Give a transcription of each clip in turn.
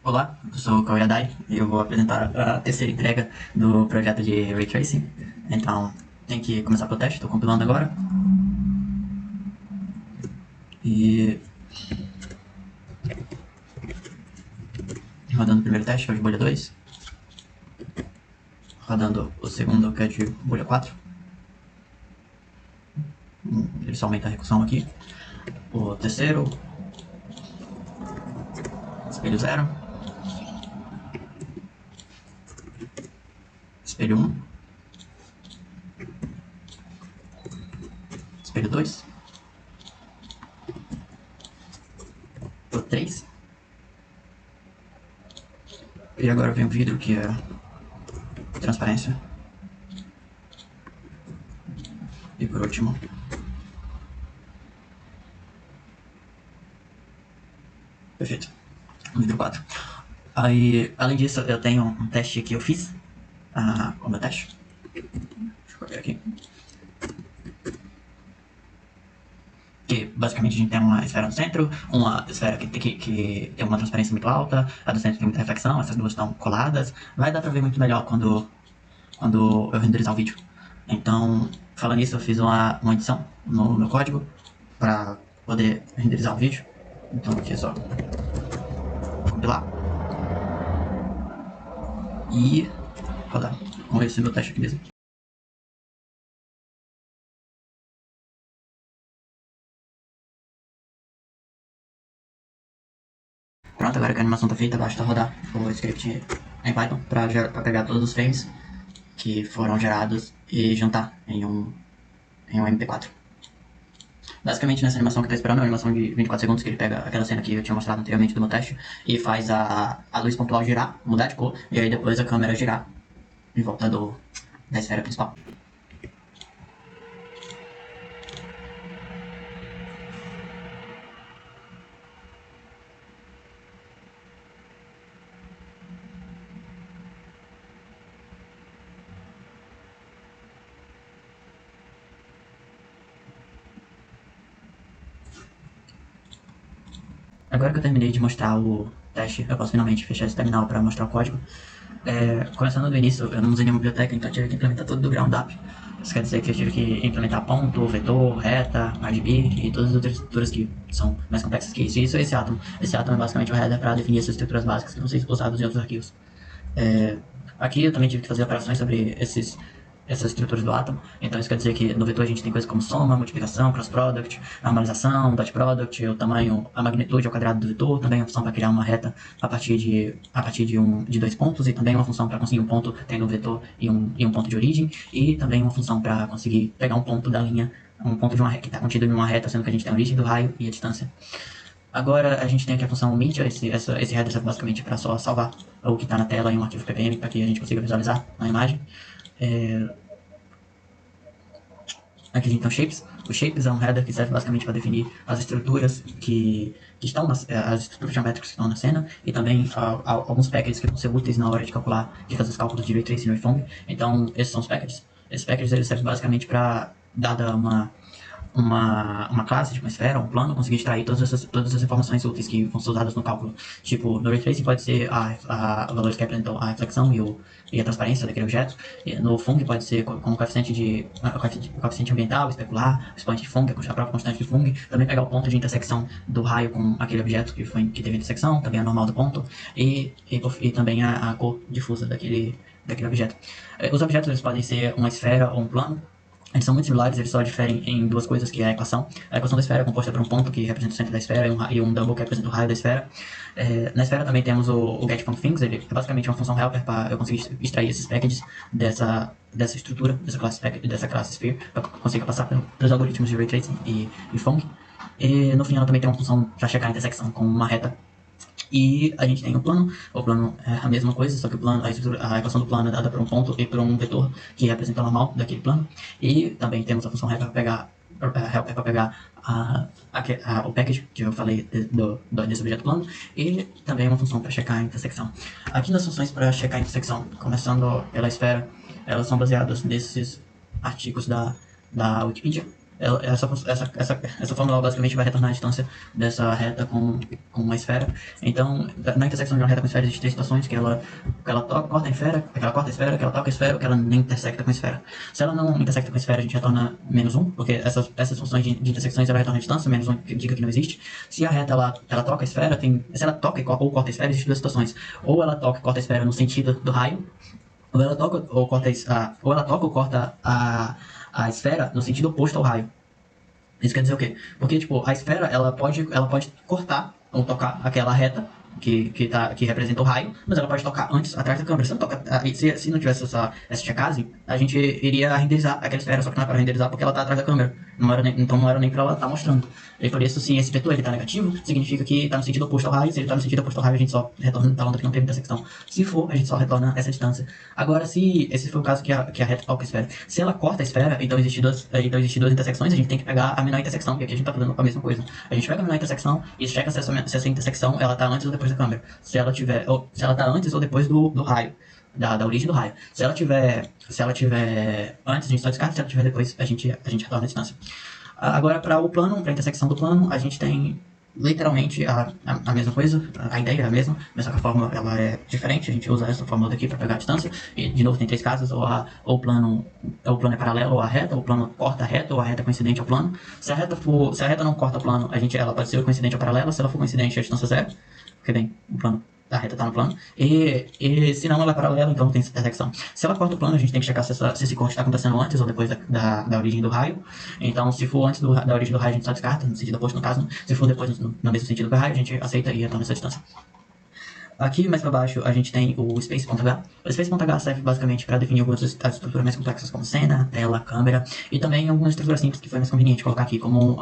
Olá, eu sou o Kawyadai e eu vou apresentar a terceira entrega do projeto de Ray Tracing. Então, tem que começar pelo teste, estou compilando agora. E... rodando o primeiro teste, que é o de bolha 2. Rodando o segundo, que é de bolha 4. Ele só aumenta a recursão aqui. O terceiro, espelho 0. Espelho 1. Espelho 2. O 3. E agora vem o vidro, que é transparência. E por último, perfeito, o vidro 4. Aí, além disso, eu tenho um teste que eu fiz. O meu teste. Deixa eu copiar aqui. Que basicamente a gente tem uma esfera no centro, uma esfera que tem uma transparência muito alta, a do centro tem muita reflexão, essas duas estão coladas. Vai dar pra ver muito melhor quando eu renderizar o vídeo. Então, falando nisso, eu fiz uma edição no meu código para poder renderizar o vídeo. Então aqui é só compilar e rodar com esse meu teste aqui mesmo. Pronto, agora que a animação tá feita, basta rodar o script em Python para pegar todos os frames que foram gerados e juntar em um MP4. Basicamente, nessa animação que tá esperando, é uma animação de 24 segundos, que ele pega aquela cena que eu tinha mostrado anteriormente do meu teste e faz a luz pontual girar, mudar de cor, e aí depois a câmera girar em volta da esfera principal. Agora que eu terminei de mostrar o teste, eu posso finalmente fechar esse terminal para mostrar o código. Começando do início, eu não usei nenhuma biblioteca, então eu tive que implementar tudo do ground up. Isso quer dizer que eu tive que implementar ponto, vetor, reta, RGB e todas as outras estruturas que são mais complexas que isso. E isso é esse átomo. Esse átomo é basicamente um header para definir essas estruturas básicas que vão ser usadas em outros arquivos. Aqui eu também tive que fazer operações sobre essas estruturas do átomo. Então isso quer dizer que no vetor a gente tem coisas como soma, multiplicação, cross product, normalização, dot product, o tamanho, a magnitude ao quadrado do vetor, também uma função para criar uma reta a partir de dois pontos, e também uma função para conseguir um ponto tendo um vetor e um ponto de origem, e também uma função para conseguir pegar um ponto da linha, um ponto de uma que está contido em uma reta, sendo que a gente tem a origem do raio e a distância. Agora a gente tem aqui a função media, esse header serve basicamente para só salvar o que está na tela em um arquivo ppm para que a gente consiga visualizar na imagem. Aqui a gente tem o shapes. O shapes é um header que serve basicamente para definir as estruturas que estão as estruturas geométricas que estão na cena, e também alguns packages que vão ser úteis na hora de fazer os cálculos de Ray Tracing no iPhone. Então esses são os packages. Esses packages eles servem basicamente para, dada uma classe, tipo uma esfera, um plano, conseguir extrair todas essas informações úteis que vão ser usadas no cálculo. Tipo, no Ray Tracing pode ser valores que representam a reflexão e a transparência daquele objeto. E no Fung pode ser como coeficiente ambiental, especular, o expoente de Fung, a própria constante de Fung. Também pegar o ponto de intersecção do raio com aquele objeto que teve intersecção, também a normal do ponto, e também a cor difusa daquele objeto. Os objetos eles podem ser uma esfera ou um plano. Eles são muito similares, eles só diferem em duas coisas, que é a equação. A equação da esfera é composta por um ponto que representa o centro da esfera e um double que representa o raio da esfera. Na esfera também temos o get.things, ele é basicamente uma função helper para eu conseguir extrair esses packages dessa estrutura, dessa classe sphere, para que eu consiga passar pelos algoritmos de Ray Tracing e Fong. E no fim ela também tem uma função para checar a intersecção com uma reta. E a gente tem o plano é a mesma coisa, só que a equação do plano é dada por um ponto e por um vetor que representa o normal daquele plano. E também temos a função helper para pegar o package que eu falei desse objeto plano, e também uma função para checar a intersecção. Aqui nas funções para checar a intersecção, começando pela esfera, elas são baseadas nesses artigos da Wikipedia. essa fórmula basicamente vai retornar a distância dessa reta com uma esfera. Então, na intersecção de uma reta com esfera, existem três situações, que ela corta a esfera, que ela corta a esfera, que ela toca a esfera, ou que ela nem intersecta com a esfera. Se ela não intersecta com a esfera, a gente retorna -1, porque essas funções de intersecções ela retorna a distância, -1 indica que não existe. Se a reta ela toca a esfera, se ela toca ou corta a esfera, existem duas situações. Ou ela toca e corta a esfera no sentido do raio, ou ela toca ou corta a esfera no sentido oposto ao raio. Isso quer dizer o quê? Porque, tipo, a esfera, ela pode cortar ou tocar aquela reta que representa o raio, mas ela pode tocar antes, atrás da câmera. Se não, se não tivesse essa checagem, a gente iria renderizar aquela esfera, só que não é para renderizar porque ela está atrás da câmera. Então não era nem para ela estar mostrando. E por isso, se esse vetor está negativo, significa que está no sentido oposto ao raio. Se ele está no sentido oposto ao raio, a gente só retorna a onda que não teve intersecção. Se for, a gente só retorna essa distância. Agora, se esse for o caso que a reta toca a esfera, se ela corta a esfera, então existem duas intersecções, a gente tem que pegar a menor intersecção, porque aqui a gente está fazendo a mesma coisa. A gente pega a menor intersecção e checa se essa intersecção ela está antes ou depois da câmera. Se ela está antes ou depois do raio. Da origem do raio. Se ela tiver antes, a gente só descarta. Se ela tiver depois, a gente retorna a distância. Agora, para o plano, para a intersecção do plano, a gente tem literalmente a mesma coisa, a ideia é a mesma, mas só que a fórmula ela é diferente. A gente usa essa fórmula daqui para pegar a distância. E, de novo, tem três casos: ou o plano é paralelo à reta, ou o plano corta a reta, ou a reta é coincidente ao plano. Se a reta não corta o plano, ela pode ser coincidente ou paralela. Se ela for coincidente, a distância é zero, porque bem, o plano a reta está no plano, e se não ela é paralela, então não tem intersecção. Se ela corta o plano, a gente tem que checar se esse corte está acontecendo antes ou depois da origem do raio. Então, se for antes da origem do raio, a gente só descarta, no sentido oposto no caso. Se for depois, no mesmo sentido do raio, a gente aceita e retorna essa distância. Aqui mais para baixo a gente tem o space.h. O space.h serve basicamente para definir algumas das estruturas mais complexas, como cena, tela, câmera, e também algumas estruturas simples que foi mais conveniente colocar aqui, como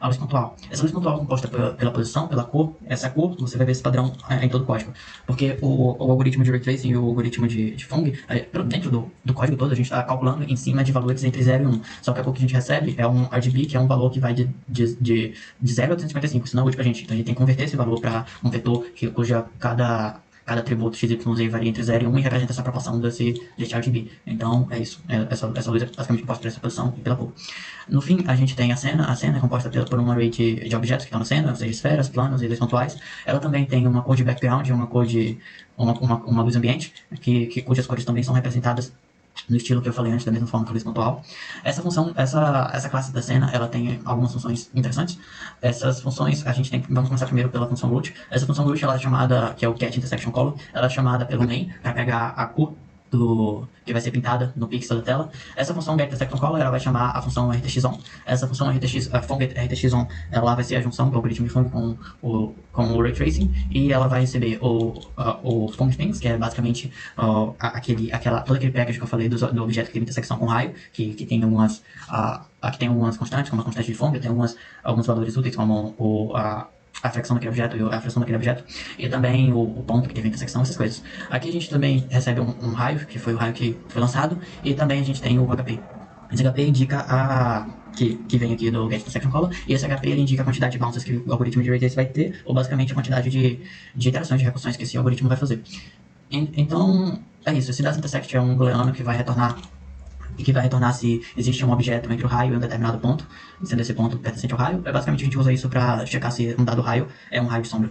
a luz pontual. Essa luz pontual é composta pela posição, pela cor. Essa cor, você vai ver esse padrão em todo o código. Porque o algoritmo de Ray Tracing e o algoritmo de Phong, dentro do código todo, a gente está calculando em cima de valores entre 0 e 1. Só que a cor que a gente recebe é um RGB, que é um valor que vai de 0 a 255. Isso não é útil pra gente. Então a gente tem que converter esse valor para um vetor cuja cada atributo XYZ varia entre 0 e 1 e representa essa proporção desse RGB. Então é isso. Essa luz é basicamente composta por essa posição e pela cor. No fim, a gente tem a cena. A cena é composta por um array de objetos que estão na cena, ou seja, esferas, planos e luzes pontuais. Ela também tem uma cor de background, uma cor de uma luz ambiente, cujas cores também são representadas no estilo que eu falei antes, da mesma forma que a luz pontual. Essa classe da cena, ela tem algumas funções interessantes. Essas funções, vamos começar primeiro pela função root. Essa função root, ela é chamada, que é o get intersection color, ela é chamada pelo main, para pegar a cor que vai ser pintada no pixel da tela. Essa função get intersection color, ela vai chamar a função rtx_on. Essa função rtx_on, ela vai ser a junção do algoritmo de Phong com o Ray Tracing, e ela vai receber o Phong Things, que é basicamente todo aquele package que eu falei do objeto que tem intersecção com raio, que tem algumas constantes, como a constante de Phong, tem alguns valores úteis, como a fração daquele objeto e a fração daquele objeto, e também o ponto que teve intersecção, essas coisas. Aqui a gente também recebe um raio, que foi o raio que foi lançado, e também a gente tem o HP. Esse HP indica que vem aqui do Get Intersection Color, e esse HP ele indica a quantidade de bounces que o algoritmo de Ray Tracing vai ter, ou basicamente a quantidade de iterações, de recursões que esse algoritmo vai fazer. Então, é isso. Esse das intersect é um booleano que vai retornar se existe um objeto entre o raio e um determinado ponto, sendo esse ponto pertencente ao raio. Basicamente a gente usa isso para checar se um dado raio é um raio de sombra.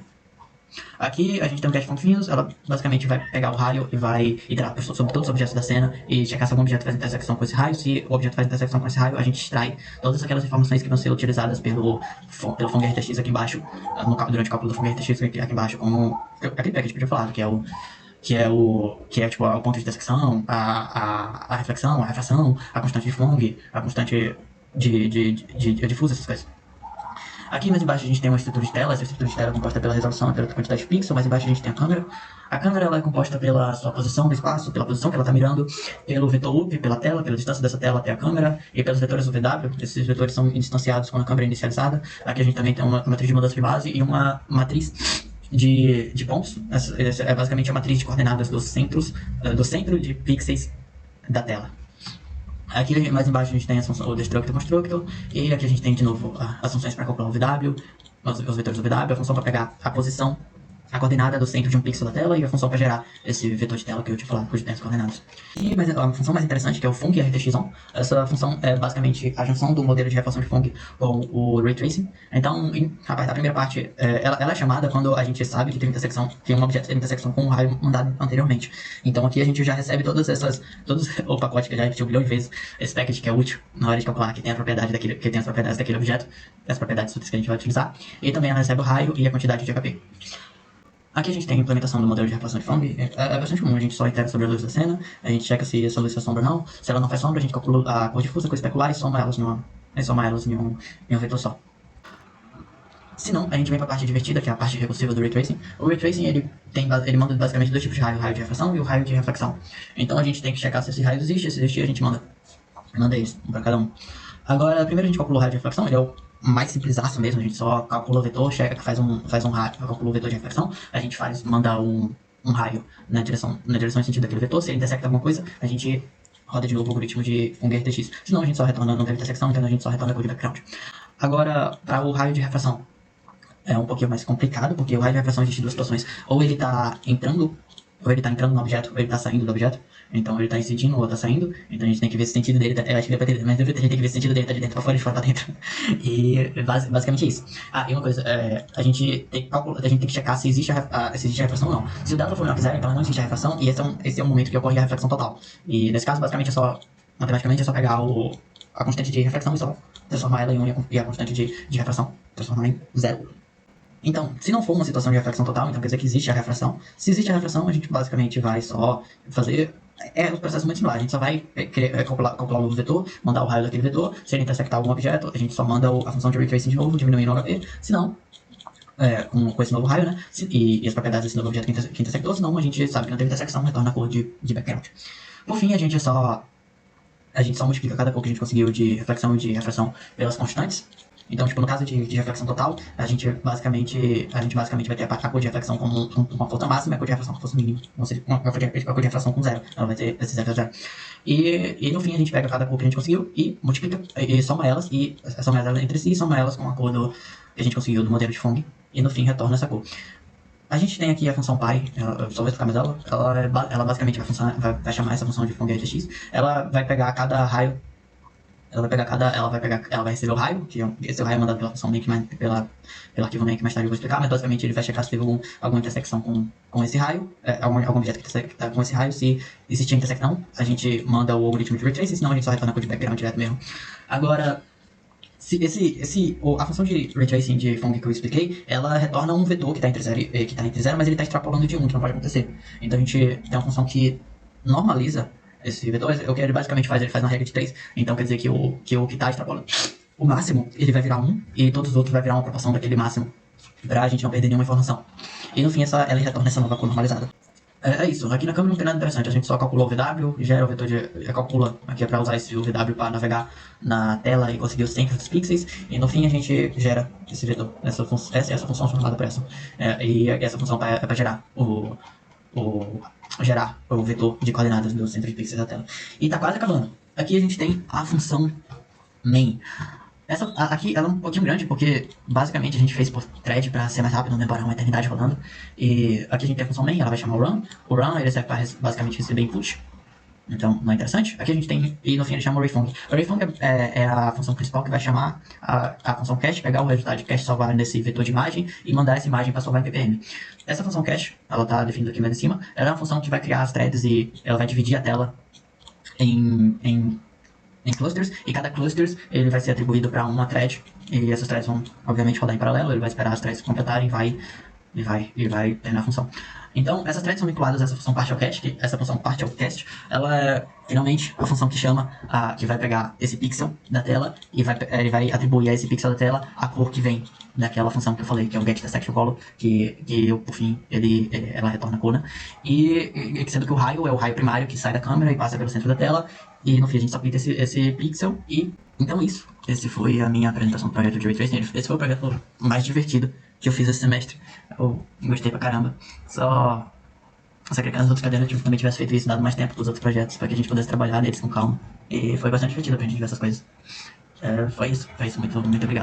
Aqui a gente tem um get fonts, ela basicamente vai pegar o raio e vai iterar sobre todos os objetos da cena e checar se algum objeto faz intersecção com esse raio. Se o objeto faz intersecção com esse raio, a gente extrai todas aquelas informações que vão ser utilizadas pelo Phong RTX aqui embaixo, durante o cálculo do Phong RTX aqui embaixo, como aquele package que eu tinha falado, que é tipo o ponto de intersecção, a reflexão, a refração, a constante de Phong, a constante de difuso, essas coisas. Aqui mais embaixo a gente tem uma estrutura de tela. Essa estrutura de tela é composta pela resolução e pela quantidade de pixels. Mais embaixo a gente tem a câmera. A câmera ela é composta pela sua posição no espaço, pela posição que ela está mirando, pelo vetor loop, pela tela, pela distância dessa tela até a câmera, e pelos vetores UVW. Esses vetores são distanciados quando a câmera é inicializada. Aqui a gente também tem uma matriz de mudança de base e uma matriz de pontos. Essa é basicamente a matriz de coordenadas do centro de pixels da tela. Aqui mais embaixo a gente tem o destructor e constructor, e aqui a gente tem de novo as funções para calcular o VW, os vetores do VW, a função para pegar a posição a coordenada do centro de um pixel da tela e a função para gerar esse vetor de tela que eu tinha falado, cujo tem as coordenadas. Mas a função mais interessante, que é o Func RTX-On, essa função é basicamente a junção do modelo de reflexão de Func com o Ray Tracing. Então, a primeira parte, ela é chamada quando a gente sabe que tem intersecção, que um objeto tem intersecção com um raio mandado anteriormente. Então aqui a gente já recebe todo o pacote que eu já repetiu 1 bilhão de vezes, esse package que é útil na hora de calcular que tem a propriedade daquele, que tem as propriedades daquele objeto, as propriedades úteis que a gente vai utilizar, e também ela recebe o raio e a quantidade de HP. Aqui a gente tem a implementação do modelo de reflexão de Func. É bastante comum, a gente só itera sobre a luz da cena, a gente checa se essa luz faz sombra ou não. Se ela não faz sombra, a gente calcula a cor difusa, cor especular e soma elas em um vetor só. Se não, a gente vem para a parte divertida, que é a parte recursiva do Ray Tracing. O Ray Tracing, ele manda basicamente 2 tipos de raio, o raio de refração e o raio de reflexão. Então a gente tem que checar se esse raio existe, se existir a gente manda eles, um para cada um. Agora, primeiro a gente calcula o raio de reflexão, ele é o mais simplizaço mesmo, a gente só calcula o vetor, checa que faz um raio, calcula o vetor de reflexão, a gente manda um raio na direção e sentido daquele vetor, se ele intersecta alguma coisa, a gente roda de novo o algoritmo de Func RTX. Senão a gente só retorna, não teve intersecção, então a gente só retorna a cor de background. Agora, para o raio de refração, é um pouquinho mais complicado, porque o raio de refração existe 2 situações. Ou ele está entrando no objeto, ou ele está saindo do objeto. Então ele está incidindo ou está saindo. Então a gente tem que ver se o sentido dele eu acho que mas a gente tem que ver se o sentido dele está de dentro para fora e de fora para dentro. E basicamente é isso. E uma coisa, a gente tem que checar se existe a refração ou não. Se o delta for menor que 0, então não existe a refração, e esse é o momento que ocorre a reflexão total. E nesse caso, basicamente, matematicamente é só pegar a constante de reflexão e só transformar ela em 1 e a constante de refração transformar em 0. Então, se não for uma situação de refração total, então quer dizer que existe a refração. Se existe a refração, a gente basicamente vai só fazer... o processo muito similar. A gente só vai calcular o vetor, mandar o raio daquele vetor. Se ele intersectar algum objeto, a gente só manda a função de Ray Tracing de novo, diminuindo o HP. Se não, com esse novo raio, né? E as propriedades desse novo objeto que intersectou, senão a gente sabe que não teve intersecção, retorna a cor de background. Por fim, a gente só multiplica cada cor que a gente conseguiu de reflexão e de refração pelas constantes. Então, tipo, no caso de reflexão total, a gente basicamente vai ter a cor de reflexão como uma força máxima e a cor de refração com força mínima. Ou seja, a cor de refração com 0. Ela vai ter esse 0 a 0. E no fim a gente pega cada cor que a gente conseguiu e multiplica, e soma elas entre si, e soma elas com a cor que a gente conseguiu do modelo de Func, e no fim retorna essa cor. A gente tem aqui a função pi, eu só vou explicar mais ela basicamente vai chamar essa função de Func RTX. Ela vai pegar cada raio. Ela vai receber o raio, que esse raio é mandado pela função make, pelo arquivo make, mais tarde eu vou explicar, mas basicamente ele vai checar se teve alguma intersecção com esse raio, algum objeto que está com esse raio. Se existir intersecção, a gente manda o algoritmo de Ray Tracing, senão a gente só retorna a cor de background direto mesmo. Agora, a função de Ray Tracing de Func que eu expliquei, ela retorna um vetor que está entre 0, mas ele está extrapolando de 1, que não pode acontecer. Então a gente tem uma função que normaliza esse vetor. O que ele basicamente faz, ele faz uma regra de 3. Então quer dizer que o que está extrapolando o máximo, ele vai virar 1, e todos os outros vai virar uma proporção daquele máximo, pra gente não perder nenhuma informação. E no fim ela retorna essa nova cor normalizada. É isso, aqui na câmera não tem nada interessante, a gente só calculou o VW, gera o vetor calcula, aqui é para usar esse VW para navegar na tela e conseguir os centros dos pixels, e no fim a gente gera esse vetor, essa função chamada pressão. E essa função é para gerar o vetor de coordenadas do centro de pixels da tela. E tá quase acabando. Aqui a gente tem a função main. Essa aqui ela é um pouquinho grande, porque basicamente a gente fez por thread para ser mais rápido, não demorar uma eternidade rolando. E aqui a gente tem a função main, ela vai chamar o run. O run ele serve para basicamente receber input. Então, não é interessante. Aqui a gente tem, e no fim ele chama o RayFunc. O RayFunc é a função principal que vai chamar a função cache, pegar o resultado de cache, salvar nesse vetor de imagem e mandar essa imagem para salvar em ppm. Essa função cache, ela está definida aqui mais em cima, ela é uma função que vai criar as threads e ela vai dividir a tela em clusters, e cada clusters ele vai ser atribuído para uma thread, e essas threads vão obviamente rodar em paralelo, ele vai esperar as threads completarem e vai terminar a função. Então, essas threads são vinculadas a essa função partialCast, que essa função partialCast, ela é finalmente a função que chama, que vai pegar esse pixel da tela e ele vai atribuir a esse pixel da tela a cor que vem daquela função que eu falei, que é o getTextureColor, que por fim ela retorna a cor, né? E sendo que o raio é o raio primário que sai da câmera e passa pelo centro da tela, e no fim a gente só pinta esse pixel. E então isso, esse foi a minha apresentação do projeto de Ray Tracing. Esse foi o projeto mais divertido que eu fiz esse semestre. Eu gostei pra caramba. Só queria que nas outras cadeiras eu também tivesse feito isso, dado mais tempo pros outros projetos, para que a gente pudesse trabalhar neles com calma. E foi bastante divertido pra gente ver essas coisas. Foi isso, muito, muito obrigado.